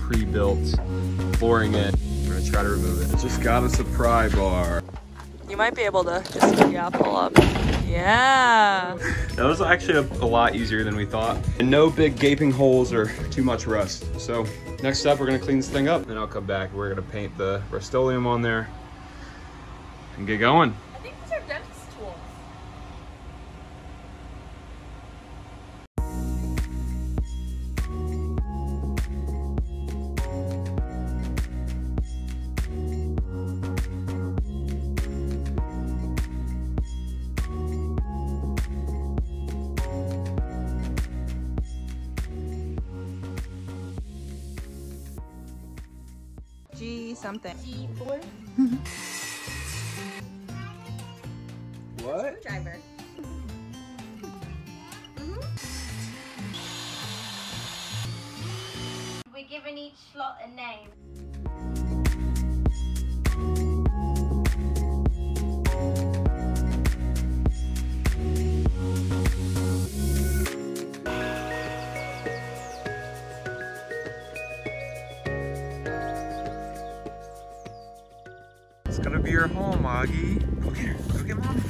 pre-built flooring in. We're gonna try to remove it. Just got us a pry bar. You might be able to just, yeah, pull up. Yeah. That was actually a lot easier than we thought. And no big gaping holes or too much rust. So next up, we're gonna clean this thing up. Then I'll come back. We're gonna paint the Rust-Oleum on there and get going. I think these are dentist tools. G something. G4. What? Screwdriver. We're giving each slot a name. It's gonna be your home, Augie. Go get Mom.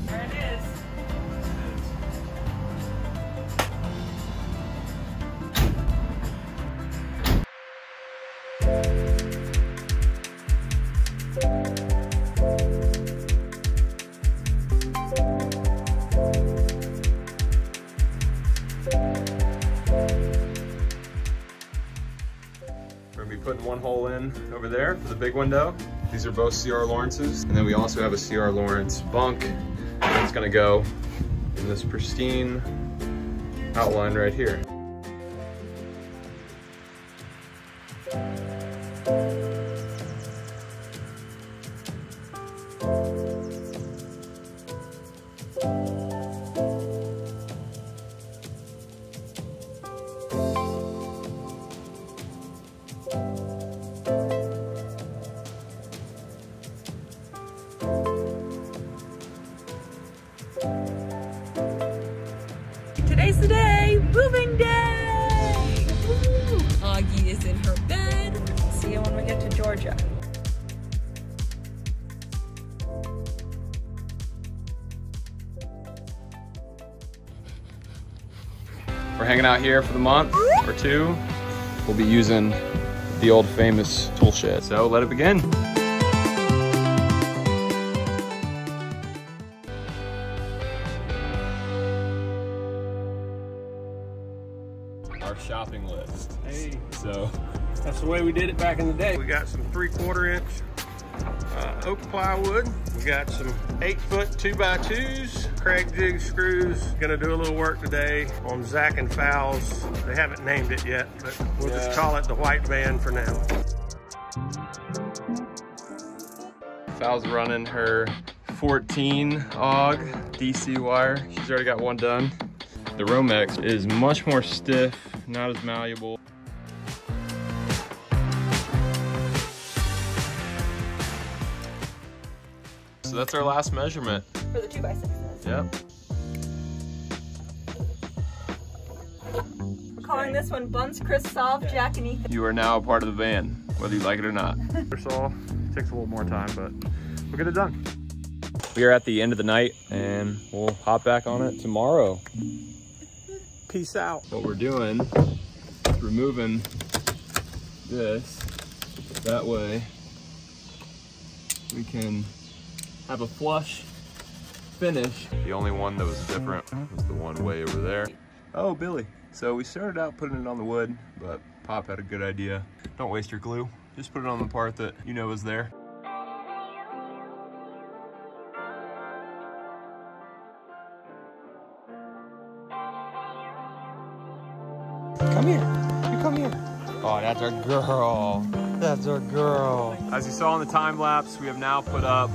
There it is. We're gonna be putting one hole in over there for the big window. These are both C.R. Lawrence's. And then we also have a C.R. Lawrence bunk that's gonna go in this pristine outline right here. Today's the day, moving day! Woo! Augie is in her bed. See you when we get to Georgia. We're hanging out here for the month or two. We'll be using the old famous tool shed. So let it begin. Our shopping list. Hey, So that's the way we did it back in the day. We got some 3/4 inch oak plywood. We got some 8-foot 2x2s, Craig jig screws. Gonna do a little work today on Zach and Fowles. They haven't named it yet, but we'll just call it the white van for now. Fal's running her 14 AUG DC wire. She's already got one done. The Romex is much more stiff, not as malleable. So that's our last measurement. For the 2x6s. Yep. We're calling this one Buns, Chris, Solve, Jack, and Ethan. You are now a part of the van, whether you like it or not. Saw takes a little more time, but we'll get it done. We are at the end of the night and we'll hop back on it tomorrow. Peace out. What we're doing is removing this. That way we can have a flush finish. The only one that was different was the one way over there. Oh, Billy. So we started out putting it on the wood, but Pop had a good idea. Don't waste your glue. Just put it on the part that you know is there. Come here. You come here. Oh, that's our girl. That's our girl. As you saw in the time lapse, we have now put up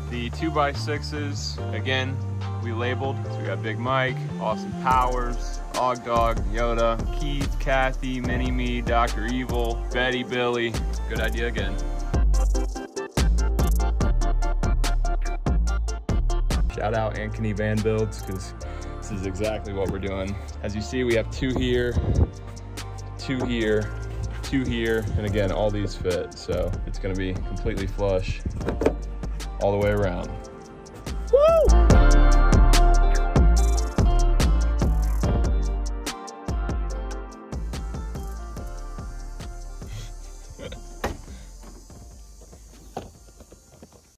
the 2x6s. Again, we labeled. So we got Big Mike, Austin Powers, Og Dog, Yoda, Keith, Kathy, Mini-Me, Dr. Evil, Betty, Billy. Good idea again. Shout out Ankeny Van Builds, because this is exactly what we're doing. As you see, we have 2 here, 2 here, 2 here, and again, all these fit. So it's gonna be completely flush all the way around. Woo!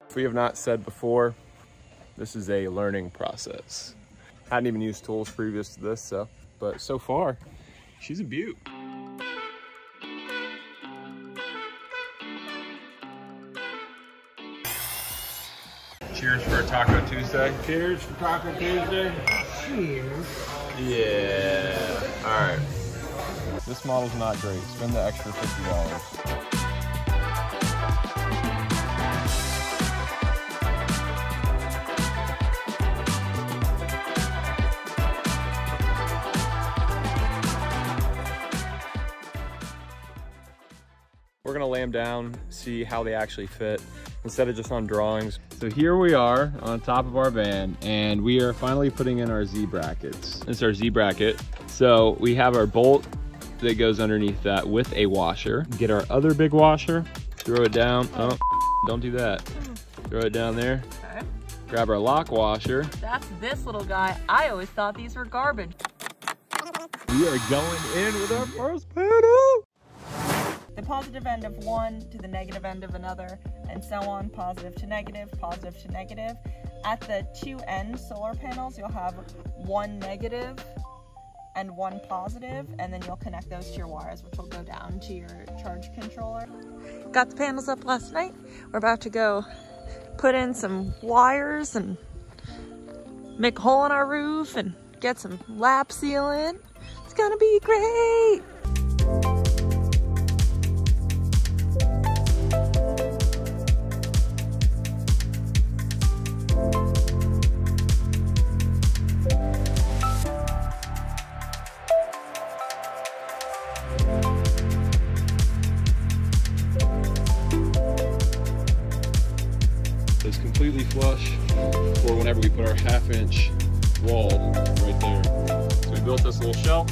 If we have not said before, this is a learning process. Hadn't even used tools previous to this, but so far, she's a beaut. Cheers for a Taco Tuesday. Cheers for Taco Tuesday. Cheers. Yeah. All right. This model's not great. Spend the extra $50. We're gonna lay them down, see how they actually fit, instead of just on drawings. So here we are on top of our van, and we are finally putting in our Z brackets. This is our Z bracket. So we have our bolt that goes underneath that with a washer. Get our other big washer, throw it down. Oh, don't do that. Throw it down there. Okay. Grab our lock washer. That's this little guy. I always thought these were garbage. We are going in with our first panel. The positive end of one to the negative end of another, and so on, positive to negative, positive to negative. At the 2 end solar panels, you'll have one negative and one positive, and then you'll connect those to your wires, which will go down to your charge controller. Got the panels up last night. We're about to go put in some wires and make a hole in our roof and get some lap seal in. It's gonna be great. It's completely flush for whenever we put our 1/2-inch wall right there. So we built this little shelf.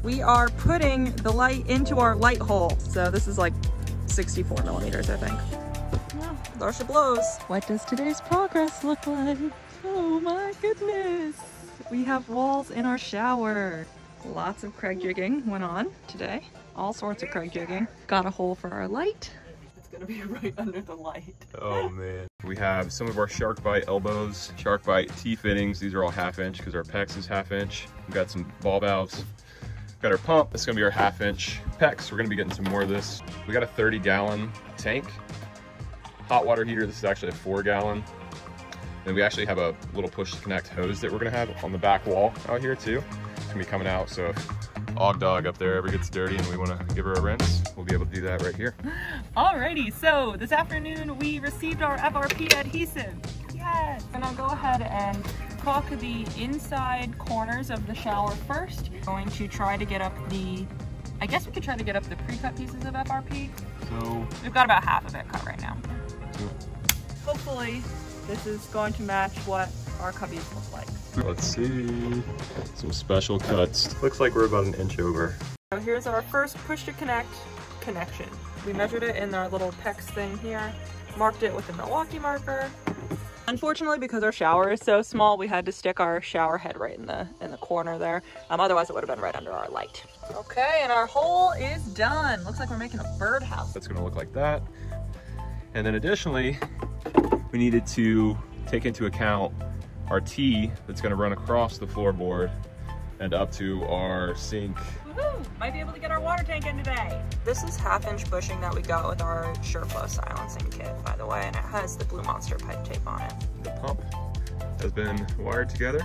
We are putting the light into our light hole. So this is like 64 millimeters, I think. Yeah, there she blows. What does today's progress look like? Oh my goodness. We have walls in our shower. Lots of Craig jigging went on today. All sorts of Craig jigging. Got a hole for our light. It's gonna be right under the light. Oh man. We have some of our shark bite elbows, shark bite T-fittings. These are all 1/2-inch because our PEX is 1/2-inch. We've got some ball valves. Got our pump. This is gonna be our 1/2-inch PEX. We're gonna be getting some more of this. We got a 30-gallon tank. Hot water heater. This is actually a 4-gallon. Then we actually have a little push to connect hose that we're gonna have on the back wall out here too. It's gonna be coming out, so if Og Dog up there ever gets dirty and we wanna give her a rinse, we'll be able to do that right here. Alrighty, so this afternoon we received our FRP adhesive. Yes! And I'll go ahead and caulk the inside corners of the shower first. Going to try to get up the, I guess we could try to get up the pre-cut pieces of FRP. So We've got about half of it cut right now. Hopefully this is going to match what our cubbies look like. let's see. Some special cuts. Looks like we're about 1 inch over. So here's our first push to connect connection. We measured it in our little PEX thing here, marked it with a Milwaukee marker. Unfortunately, because our shower is so small, we had to stick our shower head right in the corner there. Otherwise it would have been right under our light. Okay, and our hole is done. Looks like we're making a birdhouse. That's gonna look like that. And then additionally, we needed to take into account our T that's gonna run across the floorboard and up to our sink. Woohoo! Might be able to get our water tank in today. This is 1/2-inch bushing that we got with our SureFlow silencing kit, by the way, and it has the Blue Monster pipe tape on it. The pump has been wired together.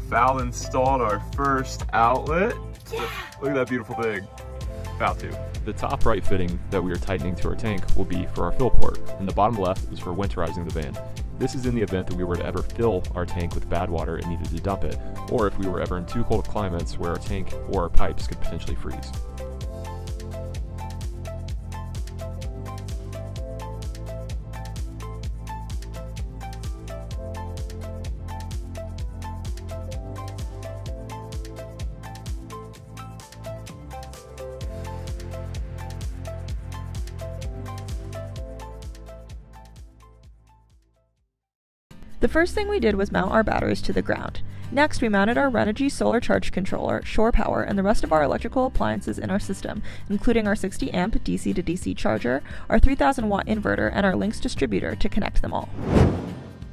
Val installed our first outlet. Yeah! Look at that beautiful thing. Val 2. The top right fitting that we are tightening to our tank will be for our fill port, and the bottom left is for winterizing the van. This is in the event that we were to ever fill our tank with bad water and needed to dump it, or if we were ever in too cold climates where our tank or our pipes could potentially freeze. The first thing we did was mount our batteries to the ground. Next, we mounted our Renogy solar charge controller, shore power, and the rest of our electrical appliances in our system, including our 60 amp DC to DC charger, our 3000 watt inverter, and our Lynx distributor to connect them all.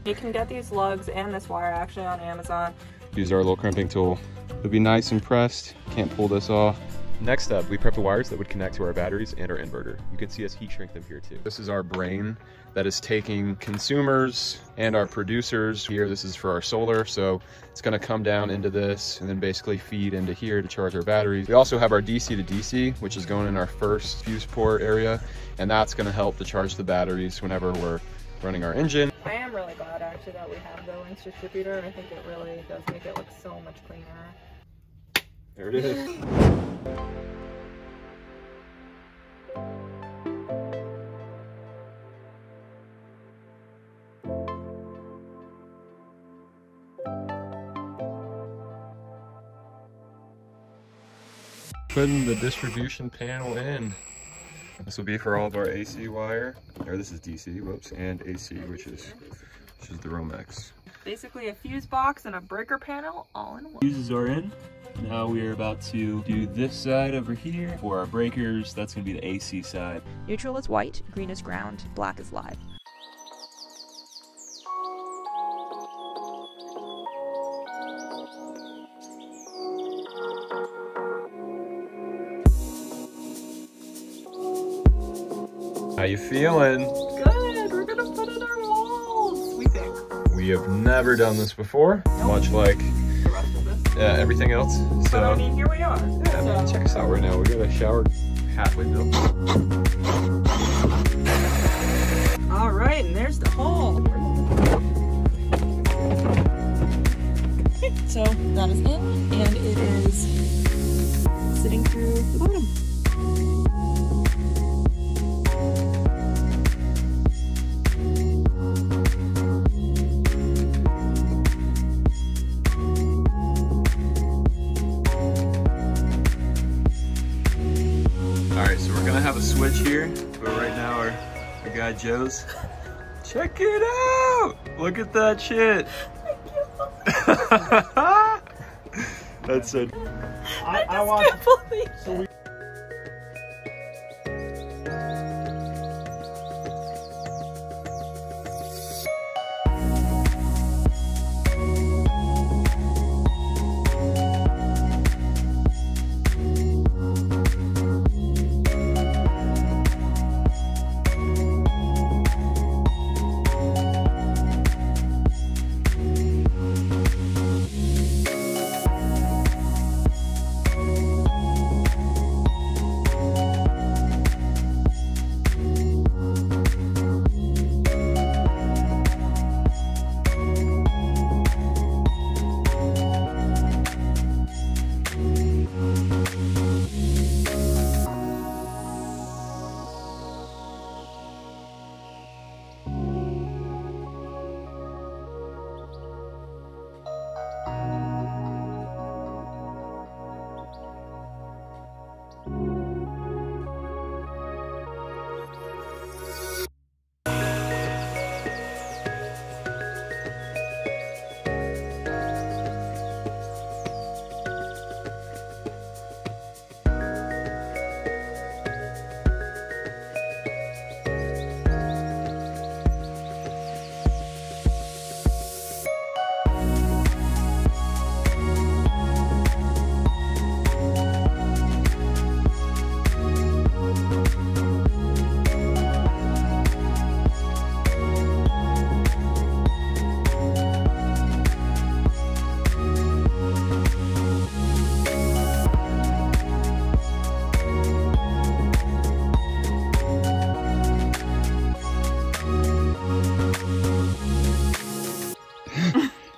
You can get these lugs and this wire actually on Amazon. Use our little crimping tool. It'll be nice and pressed. Can't pull this off. Next up, we prep the wires that would connect to our batteries and our inverter. You can see us heat shrink them here too. This is our brain that is taking consumers and our producers here. This is for our solar, so it's gonna come down into this and then basically feed into here to charge our batteries. We also have our DC to DC, which is going in our first fuse port area, and that's gonna help to charge the batteries whenever we're running our engine. I am really glad actually that we have the Lynx distributor. I think it really does make it look so much cleaner. There it is. Putting the distribution panel in. This will be for all of our AC wire, or this is DC, whoops, and AC, which is the Romex. Basically a fuse box and a breaker panel all in one. Fuses are in. Now we are about to do this side over here. For our breakers, that's going to be the AC side. Neutral is white, green is ground, black is live. How you feeling? Good, we're gonna put in our walls, we think. We have never done this before, much like The rest of this. everything else. So, But I mean, here we are. yeah, I mean, check us out right now. We got a shower halfway built. All right, and there's the hole. So that is in, and it is sitting through the bottom. Alright, so we're gonna have a switch here, but right now our guy Joe's. Check it out! Look at that shit! That's it. I can't believe it.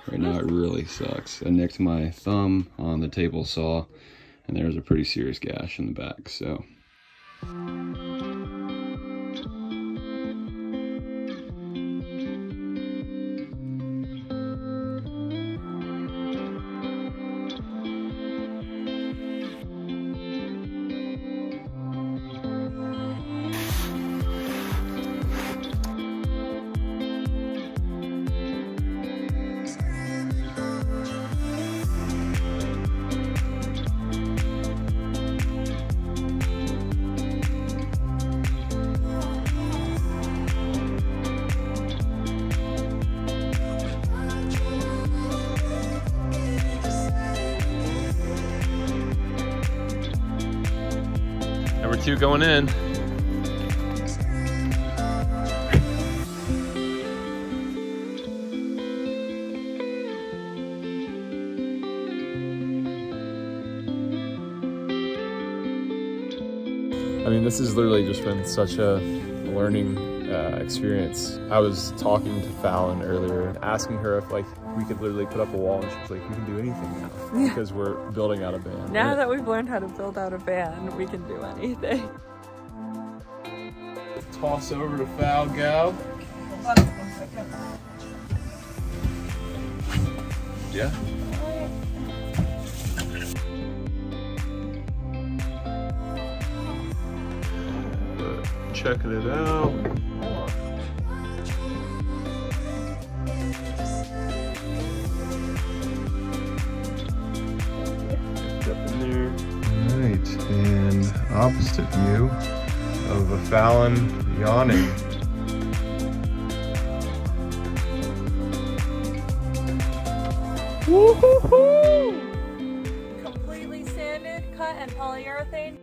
Right now it really sucks. I nicked my thumb on the table saw and there's a pretty serious gash in the back, so. 32 going in. I mean, this has literally just been such a learning experience. I was talking to Fallon earlier, asking her if like we could literally put up a wall, and she was like, "We can do anything now because we're building out a van." Now that we've learned how to build out a van, we can do anything. Toss over to Foul Gal. Yeah. Checking it out. Alright, and opposite view of a Fallon yawning. Woo-hoo-hoo! Completely sanded, cut, and polyurethane.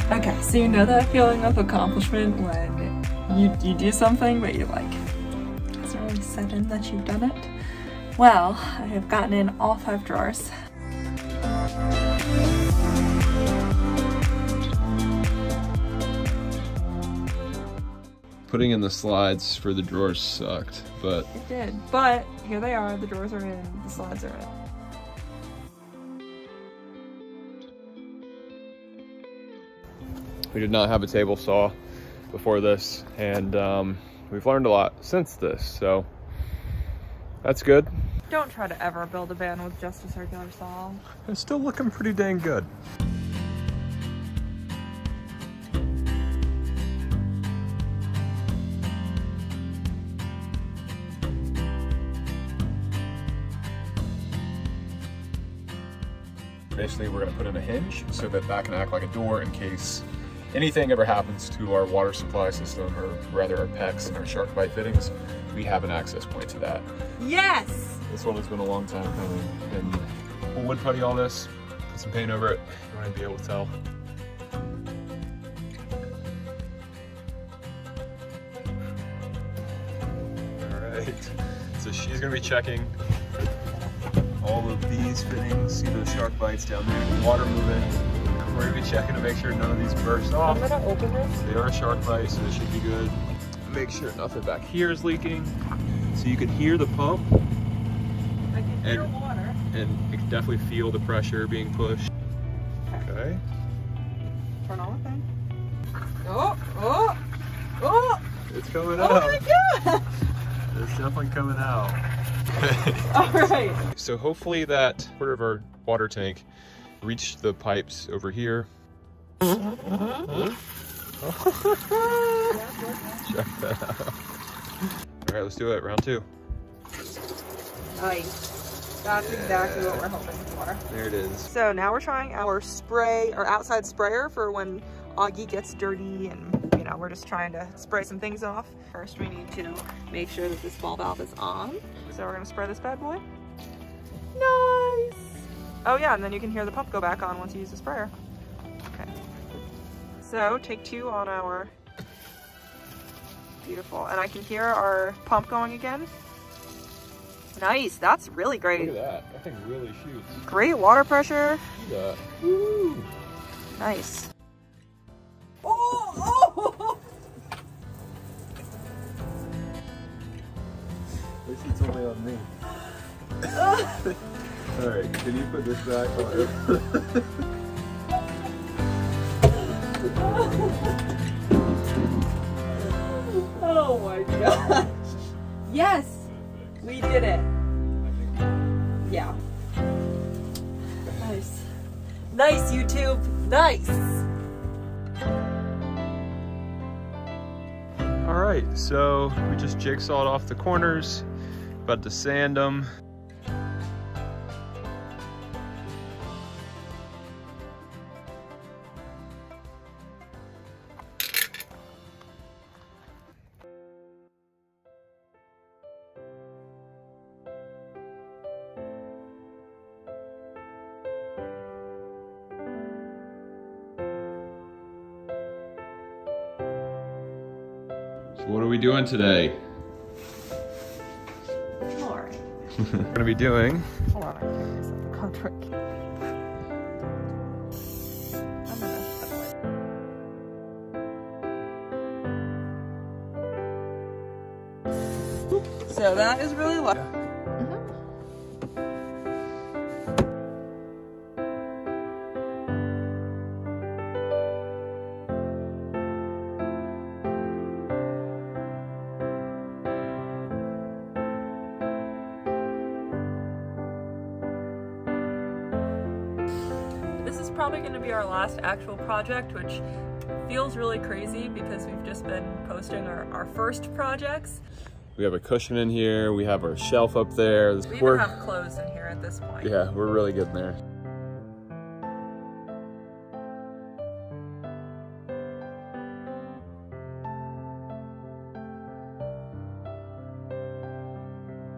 Okay, so you know that feeling of accomplishment when you do something but you like, it hasn't really set in that you've done it? Well, I have gotten in all 5 drawers. Putting in the slides for the drawers sucked, but... It did, but here they are, the drawers are in, the slides are in. We did not have a table saw before this, and we've learned a lot since this, so that's good. Don't try to ever build a van with just a circular saw. It's still looking pretty dang good. Basically, we're going to put in a hinge so that that can act like a door in case anything ever happens to our water supply system, or rather our PEX and our shark bite fittings. We have an access point to that. Yes! This one has been a long time coming, and we'll wood putty all this, put some paint over it. You want to be able to tell. All right, so she's going to be checking all of these fittings. See those shark bites down there, the water moving. We're going to be checking to make sure none of these burst off. I'm going to open this. They are shark bites, so they should be good. Make sure nothing back here is leaking. So you can hear the pump. I can hear water. And you can definitely feel the pressure being pushed. Okay. Turn on the thing. Oh, oh, oh! It's coming out. Oh my god! It's definitely coming out. Alright. So hopefully that part of our water tank reached the pipes over here. Check that out. Alright, let's do it. Round 2. Nice. That's exactly what we're hoping for. There it is. So now we're trying our spray, or outside sprayer, for when Augie gets dirty and, you know, we're just trying to spray some things off. First we need to make sure that this ball valve is on. So we're gonna spray this bad boy. Nice! Oh yeah, and then you can hear the pump go back on once you use the sprayer. Okay. So take 2 on our, beautiful. And I can hear our pump going again. Nice, that's really great. Look at that, that thing really shoots. Great water pressure. Look at that. Woo! Nice. Oh! At least it's only on me. Alright, can you put this back on? Oh my gosh. Yes! We did it. Yeah. Nice. Nice, YouTube. Nice. All right, so we just jigsawed off the corners, about to sand them. What are we doing today? More. We're gonna be doing. Hold on, I can't use the contract. So that is really low. This is probably going to be our last actual project, which feels really crazy because we've just been posting our first projects. We have a cushion in here, we have our shelf up there. We even have clothes in here at this point. Yeah, we're really getting there.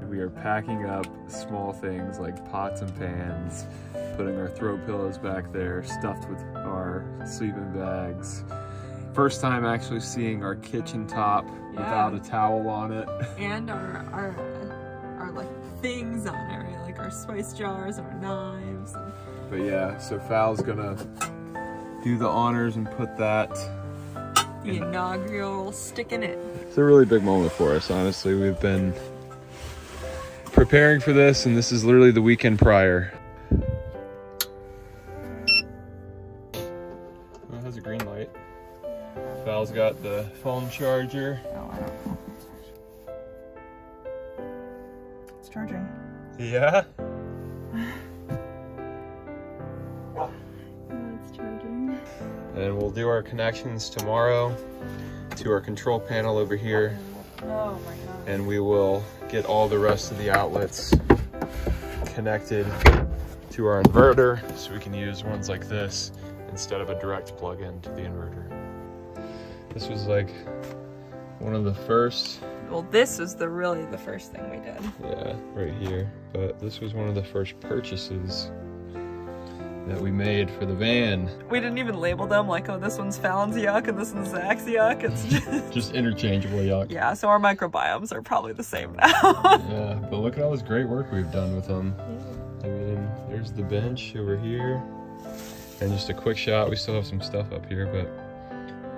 We are packing up small things like pots and pans, putting our throw pillows back there, stuffed with our sleeping bags. First time actually seeing our kitchen top without a towel on it. And our like things on it, like our spice jars and our knives. But yeah, so Fal's gonna do the honors and put that. The inaugural stick in it. It's a really big moment for us, honestly. We've been preparing for this, and this is literally the weekend prior. Oh, it has a green light. Fal's got the phone charger. Oh, I don't know. It's charging. Yeah? It's charging. And we'll do our connections tomorrow to our control panel over here. Oh my god. And we will get all the rest of the outlets connected to our inverter so we can use ones like this instead of a direct plug-in to the inverter. This was like one of the first. Well, this was really the first thing we did. Yeah, right here. But this was one of the first purchases that we made for the van. We didn't even label them like, oh, this one's Fallon's yuck and this one's Zach's yuck. It's just interchangeable yuck. Yeah, so our microbiomes are probably the same now. Yeah, but look at all this great work we've done with them. Yeah. I mean, there's the bench over here. And just a quick shot, we still have some stuff up here, but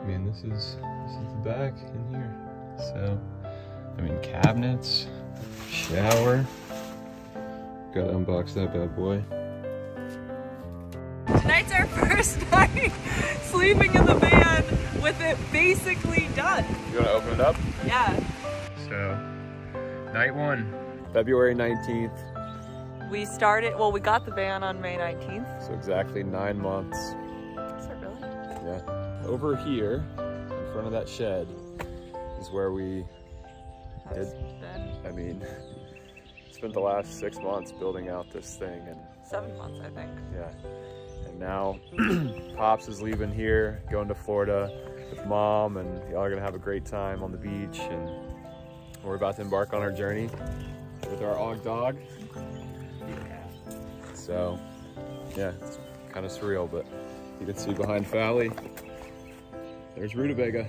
I mean, this is the back in here. So, I mean, cabinets, shower. Gotta unbox that bad boy. Tonight's our first night sleeping in the van with it basically done. You wanna open it up? Yeah. So, night one, February 19th. We started, well, we got the van on May 19th. So exactly 9 months. Is it really? Yeah. Over here, in front of that shed, is where we I mean, spent the last 6 months building out this thing, and 7 months, I think. Yeah. And now Pops is leaving here, going to Florida with Mom, and y'all are gonna have a great time on the beach, and we're about to embark on our journey with our Og dog. So, yeah, it's kind of surreal, but you can see behind Fally, there's Rutabaga.